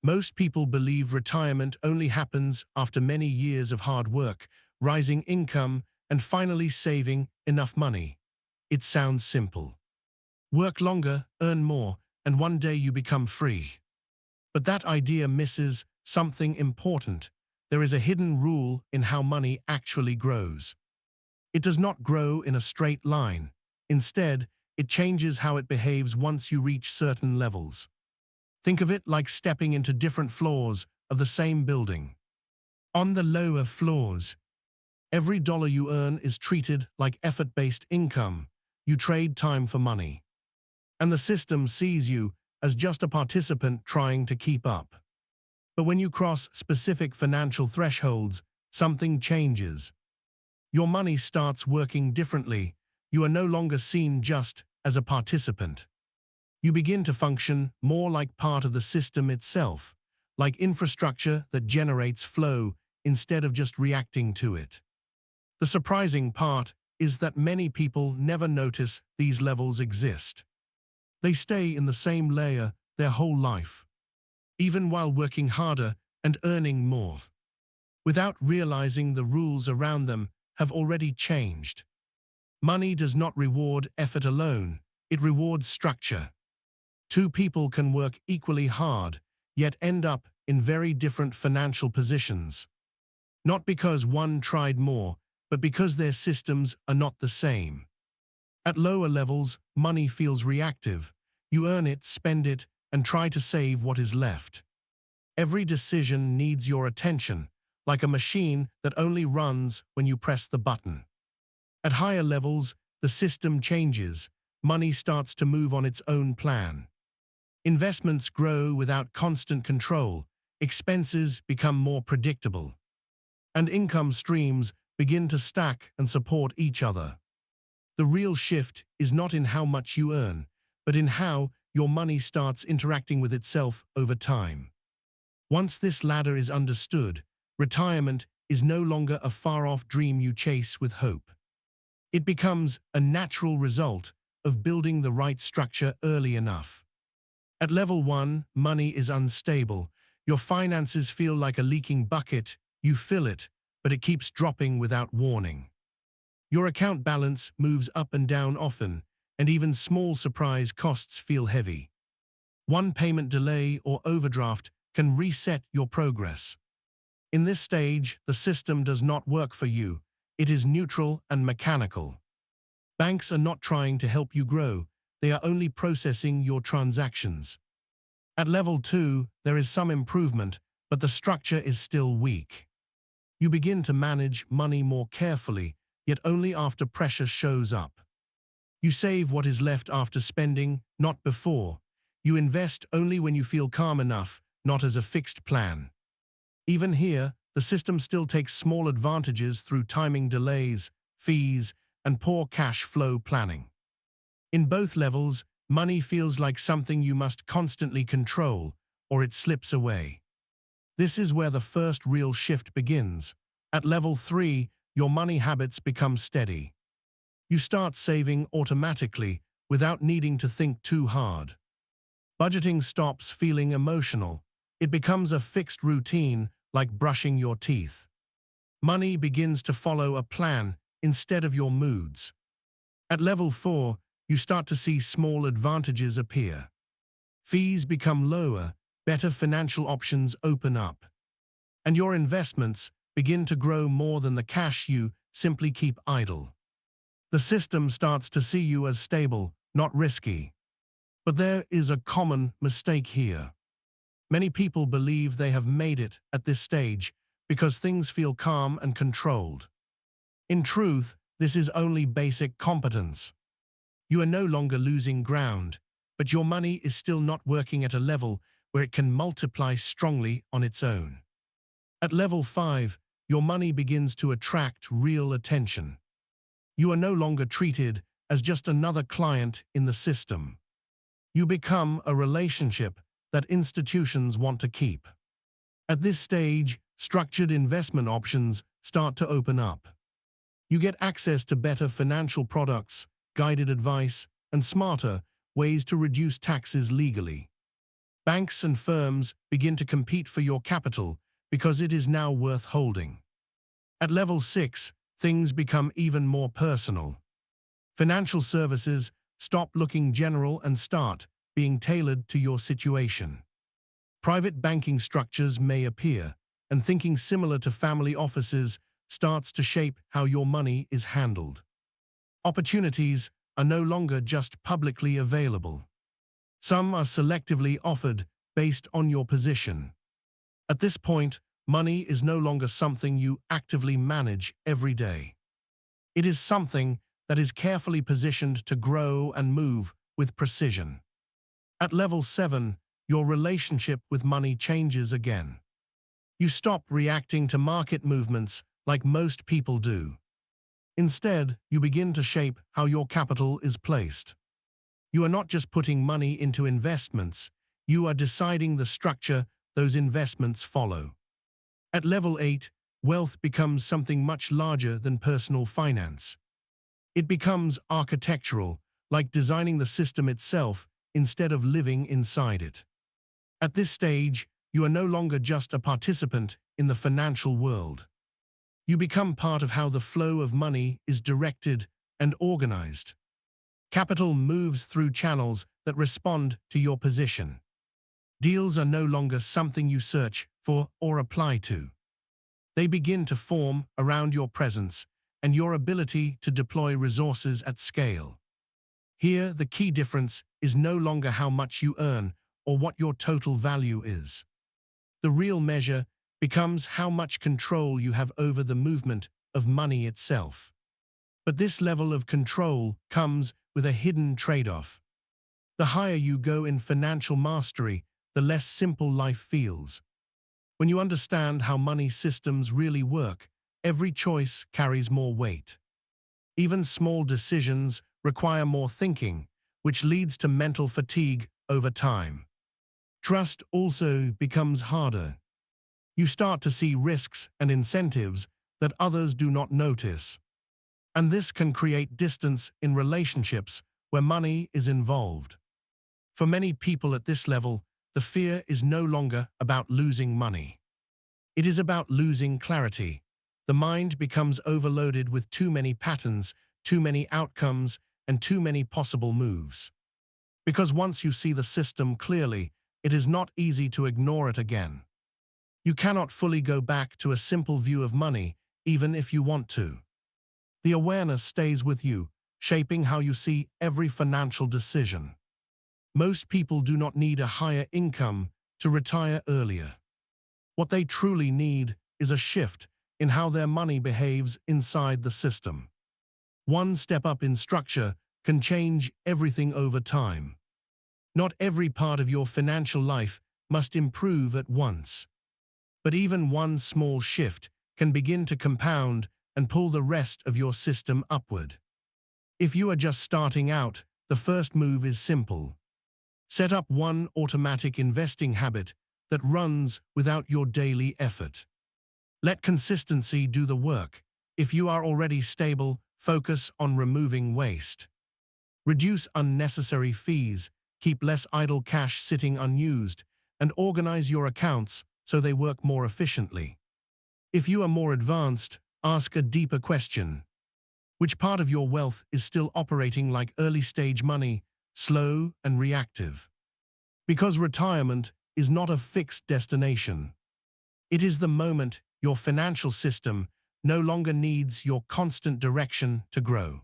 Most people believe retirement only happens after many years of hard work, rising income, and finally saving enough money. It sounds simple. Work longer, earn more, and one day you become free. But that idea misses something important. There is a hidden rule in how money actually grows. It does not grow in a straight line. Instead, it changes how it behaves once you reach certain levels. Think of it like stepping into different floors of the same building. On the lower floors, every dollar you earn is treated like effort-based income. You trade time for money. And the system sees you as just a participant trying to keep up. But when you cross specific financial thresholds, something changes. Your money starts working differently. You are no longer seen just as a participant. You begin to function more like part of the system itself, like infrastructure that generates flow instead of just reacting to it. The surprising part is that many people never notice these levels exist. They stay in the same layer their whole life, even while working harder and earning more, without realizing the rules around them have already changed. Money does not reward effort alone, it rewards structure. Two people can work equally hard, yet end up in very different financial positions. Not because one tried more, but because their systems are not the same. At lower levels, money feels reactive. You earn it, spend it, and try to save what is left. Every decision needs your attention, like a machine that only runs when you press the button. At higher levels, the system changes. Money starts to move on its own plan. Investments grow without constant control, expenses become more predictable, and income streams begin to stack and support each other. The real shift is not in how much you earn, but in how your money starts interacting with itself over time. Once this ladder is understood, retirement is no longer a far-off dream you chase with hope. It becomes a natural result of building the right structure early enough. At level 1, money is unstable. Your finances feel like a leaking bucket. You fill it, but it keeps dropping without warning. Your account balance moves up and down often, and even small surprise costs feel heavy. One payment delay or overdraft can reset your progress. In this stage, the system does not work for you. It is neutral and mechanical. Banks are not trying to help you grow. They are only processing your transactions. At level 2, there is some improvement, but the structure is still weak. You begin to manage money more carefully, yet only after pressure shows up. You save what is left after spending, not before. You invest only when you feel calm enough, not as a fixed plan. Even here, the system still takes small advantages through timing delays, fees, and poor cash flow planning. In both levels, money feels like something you must constantly control, or it slips away. This is where the first real shift begins. At level 3, your money habits become steady. You start saving automatically without needing to think too hard. Budgeting stops feeling emotional. It becomes a fixed routine, like brushing your teeth. Money begins to follow a plan instead of your moods. At level 4, you start to see small advantages appear. Fees become lower, better financial options open up. And your investments begin to grow more than the cash you simply keep idle. The system starts to see you as stable, not risky. But there is a common mistake here. Many people believe they have made it at this stage because things feel calm and controlled. In truth, this is only basic competence. You are no longer losing ground, but your money is still not working at a level where it can multiply strongly on its own. At level 5, your money begins to attract real attention. You are no longer treated as just another client in the system. You become a relationship that institutions want to keep. At this stage, structured investment options start to open up. You get access to better financial products, guided advice, and smarter ways to reduce taxes legally. Banks and firms begin to compete for your capital because it is now worth holding. At level 6, things become even more personal. Financial services stop looking general and start being tailored to your situation. Private banking structures may appear, and thinking similar to family offices starts to shape how your money is handled. Opportunities are no longer just publicly available. Some are selectively offered based on your position. At this point, money is no longer something you actively manage every day. It is something that is carefully positioned to grow and move with precision. At level 7, your relationship with money changes again. You stop reacting to market movements like most people do. Instead, you begin to shape how your capital is placed. You are not just putting money into investments, you are deciding the structure those investments follow. At level 8, wealth becomes something much larger than personal finance. It becomes architectural, like designing the system itself instead of living inside it. At this stage, you are no longer just a participant in the financial world. You become part of how the flow of money is directed and organized. Capital moves through channels that respond to your position. Deals are no longer something you search for or apply to. They begin to form around your presence and your ability to deploy resources at scale. Here, the key difference is no longer how much you earn or what your total value is. The real measure becomes how much control you have over the movement of money itself. But this level of control comes with a hidden trade-off. The higher you go in financial mastery, the less simple life feels. When you understand how money systems really work, every choice carries more weight. Even small decisions require more thinking, which leads to mental fatigue over time. Trust also becomes harder. You start to see risks and incentives that others do not notice. And this can create distance in relationships where money is involved. For many people at this level, the fear is no longer about losing money. It is about losing clarity. The mind becomes overloaded with too many patterns, too many outcomes, and too many possible moves. Because once you see the system clearly, it is not easy to ignore it again. You cannot fully go back to a simple view of money, even if you want to. The awareness stays with you, shaping how you see every financial decision. Most people do not need a higher income to retire earlier. What they truly need is a shift in how their money behaves inside the system. One step up in structure can change everything over time. Not every part of your financial life must improve at once. But even one small shift can begin to compound and pull the rest of your system upward. If you are just starting out, the first move is simple. Set up one automatic investing habit that runs without your daily effort. Let consistency do the work. If you are already stable, focus on removing waste. Reduce unnecessary fees, keep less idle cash sitting unused, and organize your accounts so they work more efficiently. If you are more advanced, ask a deeper question. Which part of your wealth is still operating like early-stage money, slow and reactive? Because retirement is not a fixed destination. It is the moment your financial system no longer needs your constant direction to grow.